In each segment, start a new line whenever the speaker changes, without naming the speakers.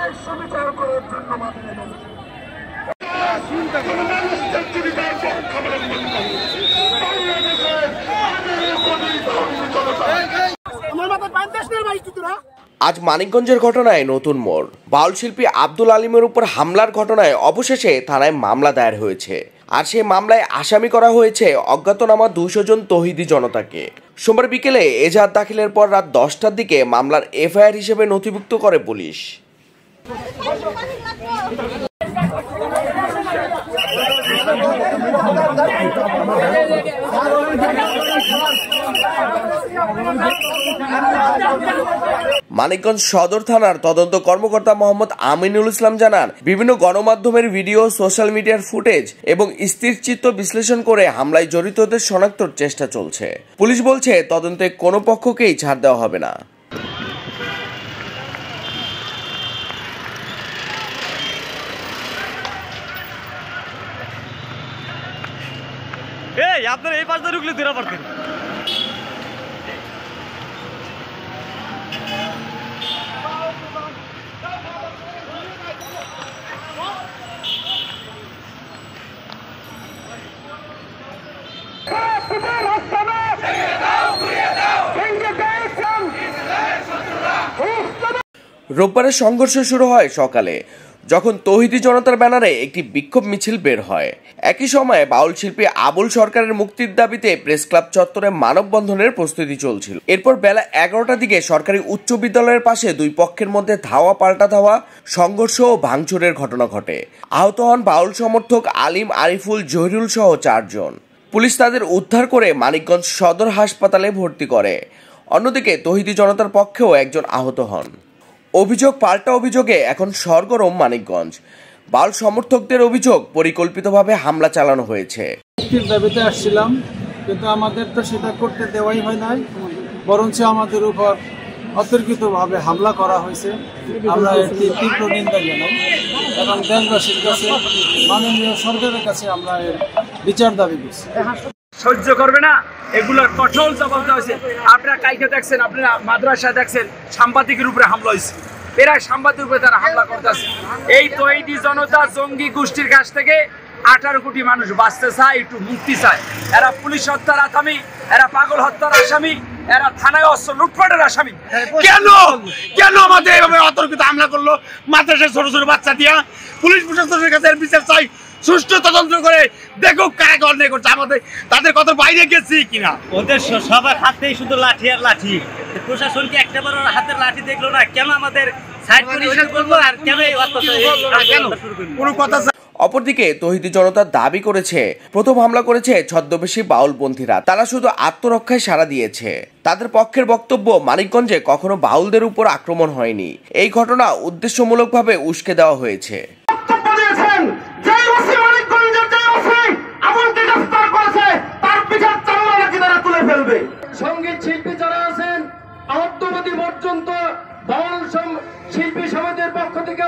আজ মানিকগঞ্জের ঘটনায় নতুন মোড়। বাউল শিল্পী আব্দুল আলিমের উপর হামলার ঘটনায় অবশেষে থানায় মামলা দায়ের হয়েছে। আর সেই মামলায় আসামি করা হয়েছে অজ্ঞাতনামা 200 জন তৌহিদি জনতাকে। সোমবার বিকেলে এজাহার দাখিলের পর রাত 10টার দিকে মামলার এফআইআর হিসেবে নথিভুক্ত করে পুলিশ। মানিকগঞ্জ সদর থানার তদন্ত কর্মকর্তা মোহাম্মদ আমিনুল ইসলাম জানান, বিভিন্ন গণমাধ্যমের ভিডিও, সোশ্যাল মিডিয়ার ফুটেজ এবং স্থিরচিত্র বিশ্লেষণ করে হামলায় জড়িতদের শনাক্তর চেষ্টা চলছে। পুলিশ বলছে তদন্তে কোনো পক্ষকেই ছাড় দেওয়া হবে না।
আপনার এই পাশে ঢুকলে ধরা পারতেন।
রোববারের সংঘর্ষ শুরু হয় সকালে, যখন তৌহিদি জনতার ব্যানারে একটি বিক্ষোভ মিছিল বের হয়। একই সময়ে বাউল শিল্পী আবুল সরকারের মুক্তির দাবিতে প্রেস ক্লাব চত্বরে মানববন্ধনের প্রস্তুতি চলছিল। এরপর বেলা 11টার দিকে সরকারি উচ্চ বিদ্যালয়ের পাশে দুই পক্ষের মধ্যে ধাওয়া পাল্টা ধাওয়া, সংঘর্ষ ও ভাঙচুরের ঘটনা ঘটে। আহত হন বাউল সমর্থক আলিম, আরিফুল, জহিরুল সহ 4 জন। পুলিশ তাদের উদ্ধার করে মানিকগঞ্জ সদর হাসপাতালে ভর্তি করে। অন্যদিকে তৌহিদি জনতার পক্ষেও একজন আহত হন। অভিযোগ পাল্টা অভিযোগে এখন সরগরম মানিকগঞ্জ। বাউল সমর্থকদের অভিযোগ, পরিকল্পিতভাবে হামলা চালানো হয়েছে।
মুক্তির দাবিতে আসছিলাম, কিন্তু আমাদের তো সেটা করতে দেওয়াই হয় নাই, বরঞ্চ আমাদের উপর অতর্কিতভাবে হামলা করা হয়েছে। আমরা এর তীব্র নিন্দা জানাই এবং দেশবাসীর কাছে, মাননীয় সরকারের কাছে আমরা এর বিচার দাবি করছি।
সহ্য করবে না, এগুলোর কঠোর জবাব দেওয়া হয়েছে। আপনারা কাইকে দেখছেন, আপনারা মাদ্রাসায় দেখছেন, সাংবাদিকের উপরে হামলা হয়েছে। এরা সাংবাদিকের উপরে তারা হামলা করতেছে। এই তৌহিদি জনতা জঙ্গি গোষ্ঠীর কাছ থেকে 18 কোটি মানুষ বাঁচতে চায়, একটু মুক্তি চায়। এরা পুলিশ হত্যার আসামি, এরা পাগল হত্যার আসামি, এরা থানায় অস্ত্র লুটপাটের আসামি। কেন কেন আমাদের এভাবে অতর্কিত হামলা করলো? মাদ্রাসায় ছোট ছোট বাচ্চা দিয়া পুলিশ প্রশাসনের কাছে বিচার চাই, সুষ্ঠু তদন্ত করে দেখুক কারা অন্যায় করছে। আমাদের তাদের কত বাইরে গেছি কিনা।
ওদের সবার হাতেই শুধু লাঠি আর লাঠি। প্রশাসনকে একটা বার হাতের লাঠি দেখলো না, কেন আমাদের সাইড পরিষ্কার করবো আর কেন কোনো কথা।
অপরদিকে তৌহিদি জনতা দাবি করেছে, প্রথম হামলা করেছে ছদ্মবেশী বাউলপন্থীরা। তারা শুধু আত্মরক্ষায় সাড়া দিয়েছে। তাদের পক্ষের বক্তব্য, মানিকগঞ্জে কখনো বাউলদের উপর আক্রমণ হয়নি। এই ঘটনা উদ্দেশ্যমূলকভাবে উস্কে দেওয়া হয়েছে।
সঙ্গীত শিল্পী যারা আছেন, আহতবাদী পর্যন্ত বাউল শিল্পী সমিতির পক্ষ থেকে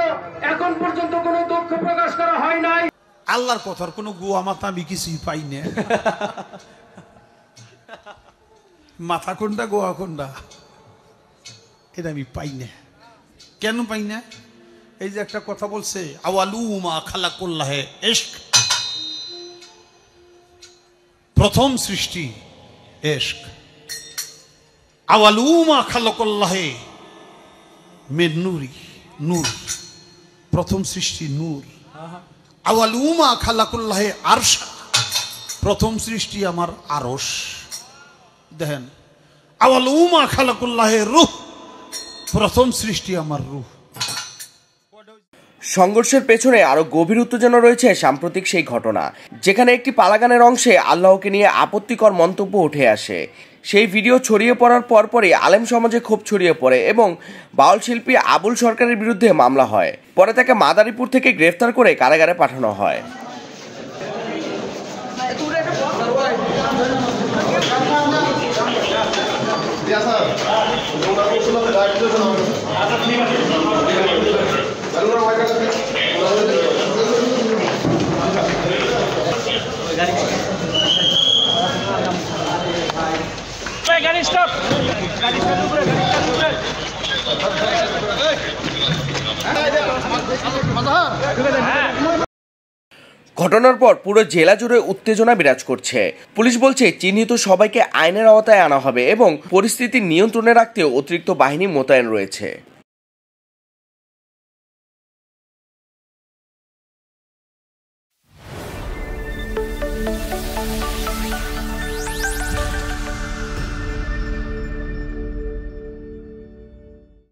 এখন পর্যন্ত কোনো দুঃখ প্রকাশ করা হয় নাই।
আল্লাহর কথার কোনো গুয়া মাথা আমি কিছুই পাই না। মাথা কোনটা গোয়া কোনটা এটা আমি পাই না। কেন পাই না? এই যে একটা কথা বলছে, আওয়ালুমা খালাকুল্লাহে ইশক, প্রথম সৃষ্টি ইশক। আওয়ালুমা খালাকুল্লাহে মিন নূরি, নূর, প্রথম সৃষ্টি নূর। আওয়ালুমা খালাকুল্লাহে আরশ, প্রথম সৃষ্টি আমার আরশ। দেখেন, আওয়ালুমা খালাকুল্লাহে রূহ, প্রথম সৃষ্টি আমার রূহ।
সংঘর্ষের পেছনে আরো গভীর উত্তেজনা রয়েছে সাম্প্রতিক সেই ঘটনা, যেখানে একটি পালাগানের অংশে আল্লাহকে নিয়ে আপত্তিকর মন্তব্য উঠে আসে। সেই ভিডিও ছড়িয়ে পড়ার পরপরই আলেম সমাজে ক্ষোভ ছড়িয়ে পড়ে এবং বাউল শিল্পী আবুল সরকারের বিরুদ্ধে মামলা হয়। পরে তাকে মাদারীপুর থেকে গ্রেফতার করে কারাগারে পাঠানো হয়।
গাড়ি স্টপ, গাড়ি স্টপ।
ঘটনার পর পুরো জেলা জুড়ে উত্তেজনা বিরাজ করছে। পুলিশ বলছে চিহ্নিত সবাইকে আইনের আওতায় আনা হবে এবং পরিস্থিতি নিয়ন্ত্রণে রাখতেও অতিরিক্ত বাহিনী মোতায়েন রয়েছে।